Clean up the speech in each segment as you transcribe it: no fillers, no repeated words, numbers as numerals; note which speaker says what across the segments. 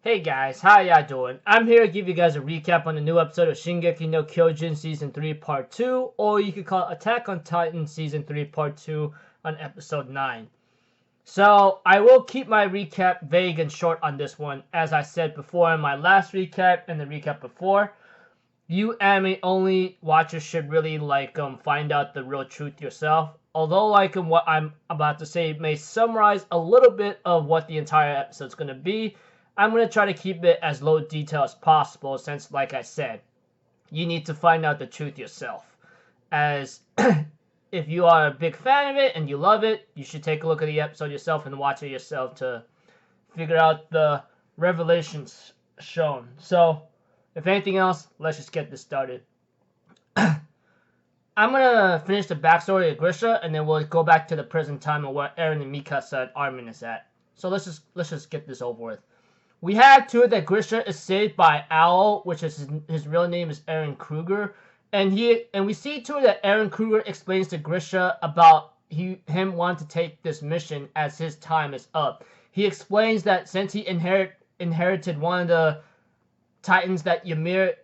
Speaker 1: Hey guys, how y'all doing? I'm here to give you guys a recap on the new episode of Shingeki no Kyojin Season 3 Part 2, or you could call it Attack on Titan Season 3 Part 2 on Episode 9. So, I will keep my recap vague and short on this one, as I said before in my last recap and the recap before. You anime only watchers should really find out the real truth yourself. Although what I'm about to say may summarize a little bit of what the entire episode's gonna be, I'm going to try to keep it as low detail as possible since, like I said, you need to find out the truth yourself. As if you are a big fan of it and you love it, you should take a look at the episode yourself and watch it yourself to figure out the revelations shown. So, if anything else, let's just get this started. I'm going to finish the backstory of Grisha and then we'll go back to the present time of where Eren and Mikasa and Armin is at. So let's just get this over with. We have to it that Grisha is saved by Owl, which is his real name is Eren Kruger, and we see to it that Eren Kruger explains to Grisha about him wanting to take this mission as his time is up. He explains that since he inherited one of the Titans that Ymir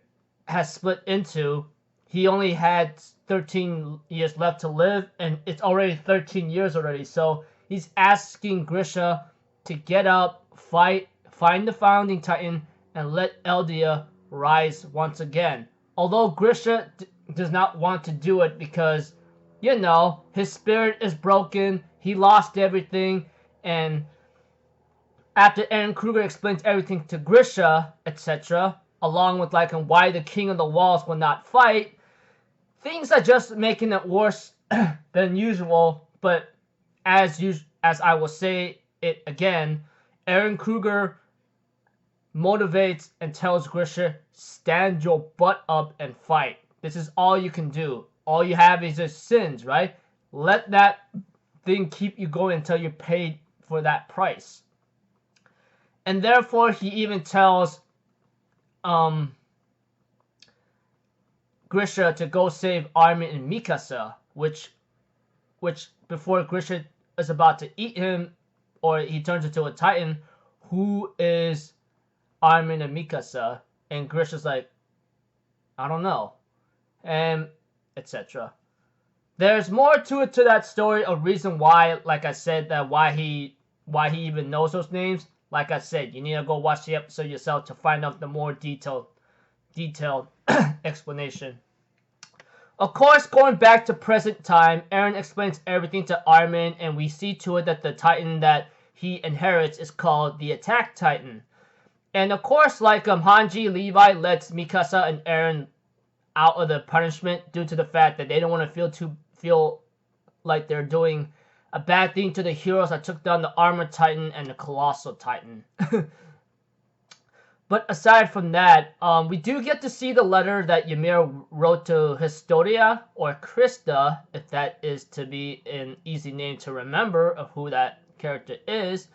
Speaker 1: has split into, he only had 13 years left to live, and it's already 13 years already. So he's asking Grisha to get up, find the founding Titan, and let Eldia rise once again. Although Grisha does not want to do it because, you know, his spirit is broken, he lost everything, and after Eren Kruger explains everything to Grisha, etc., along with why the King of the Walls will not fight, things are just making it worse than usual. But as I will say it again, Eren Kruger motivates and tells Grisha, stand your butt up and fight. This is all you can do. All you have is your sins, right? Let that thing keep you going until you're paid for that price. And therefore, he even tells Grisha to go save Armin and Mikasa, which before Grisha is about to eat him, or he turns into a Titan, who is Armin and Mikasa, and Grisha's like, I don't know, and etc. There's more to it to that story, a reason why, like I said, that why he even knows those names. Like I said, you need to go watch the episode yourself to find out the more detailed explanation. Of course, going back to present time, Eren explains everything to Armin, and we see to it that the Titan that he inherits is called the Attack Titan. And of course, Hanji, Levi lets Mikasa and Eren out of the punishment due to the fact that they don't want to feel like they're doing a bad thing to the heroes that took down the Armored Titan and the Colossal Titan. But aside from that, we do get to see the letter that Ymir wrote to Historia, or Krista, if that is to be an easy name to remember of who that character is,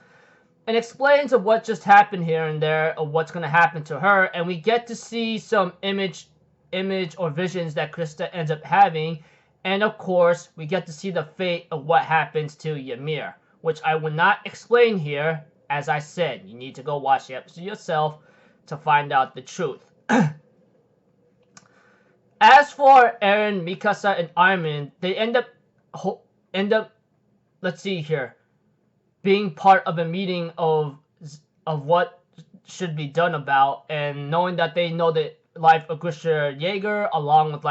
Speaker 1: and explains of what just happened here and there, of what's going to happen to her, and we get to see some image or visions that Krista ends up having, and of course, we get to see the fate of what happens to Ymir, which I will not explain here. As I said, you need to go watch the episode yourself to find out the truth. As for Eren, Mikasa, and Armin, they end up, let's see here, being part of a meeting of what should be done about, and knowing that they know the life of Grisha Jaeger, along with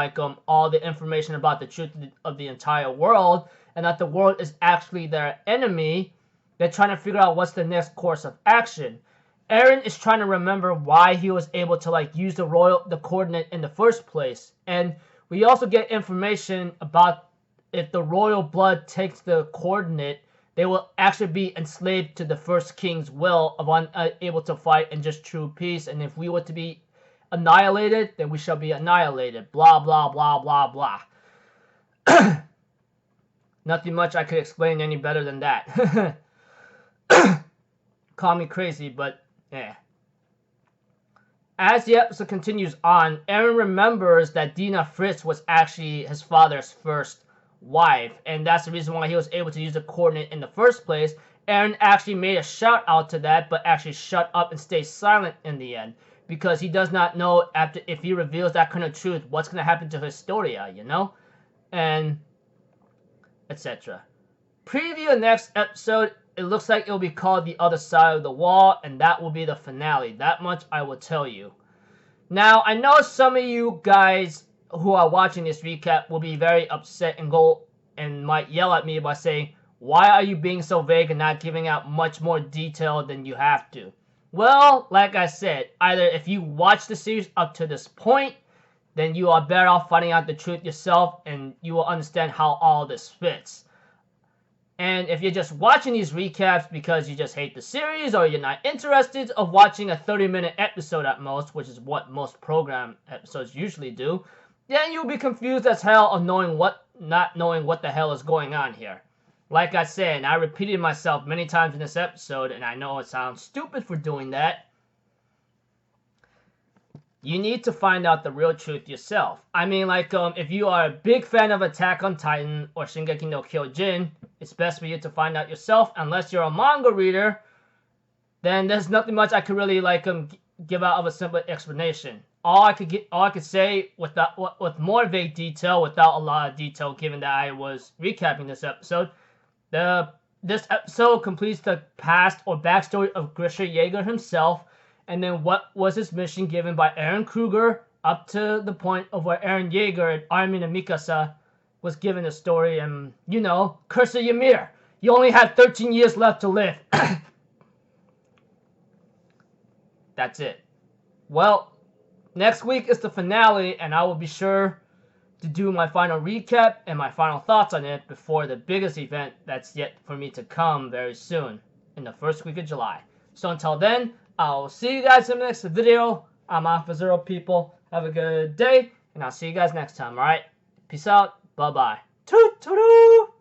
Speaker 1: all the information about the truth of the entire world, and that the world is actually their enemy, they're trying to figure out what's the next course of action. Eren is trying to remember why he was able to use the coordinate in the first place, and we also get information about if the royal blood takes the coordinate, they will actually be enslaved to the first king's will of unable to fight in just true peace. And if we were to be annihilated, then we shall be annihilated. Blah, blah, blah, blah, blah. Nothing much I could explain any better than that. Call me crazy, but yeah. As the episode continues on, Eren remembers that Dina Fritz was actually his father's first wife, and that's the reason why he was able to use the coordinate in the first place, Eren actually made a shout out to that, but actually shut up and stayed silent in the end. Because he does not know after if he reveals that kind of truth, what's going to happen to Historia, you know? And etc. Preview the next episode. It looks like it'll be called The Other Side of the Wall, and that will be the finale. That much I will tell you. Now, I know some of you guys who are watching this recap will be very upset and might yell at me by saying, why are you being so vague and not giving out much more detail than you have to? Well, like I said, either if you watch the series up to this point, then you are better off finding out the truth yourself and you will understand how all this fits. And if you're just watching these recaps because you just hate the series or you're not interested of watching a 30-minute episode at most, which is what most program episodes usually do, then you'll be confused as hell of not knowing what the hell is going on here. Like I said, and I repeated myself many times in this episode, and I know it sounds stupid for doing that, you need to find out the real truth yourself. I mean, like, if you are a big fan of Attack on Titan or Shingeki no Kyojin, it's best for you to find out yourself. Unless you're a manga reader, then there's nothing much I could really, like, give out of a simple explanation. All I could say with more vague detail, without a lot of detail, given that I was recapping this episode, this episode completes the past or backstory of Grisha Yeager himself, and then what was his mission given by Eren Kruger up to the point of where Eren Yeager and Armin and Mikasa was given a story, and, you know, Curse of Ymir. You only have 13 years left to live. That's it. Well, next week is the finale, and I will be sure to do my final recap and my final thoughts on it before the biggest event that's yet for me to come very soon, in the first week of July. So until then, I'll see you guys in the next video. I'm Alpha Zero people. Have a good day, and I'll see you guys next time, alright? Peace out. Bye-bye. Toot-toot-toot!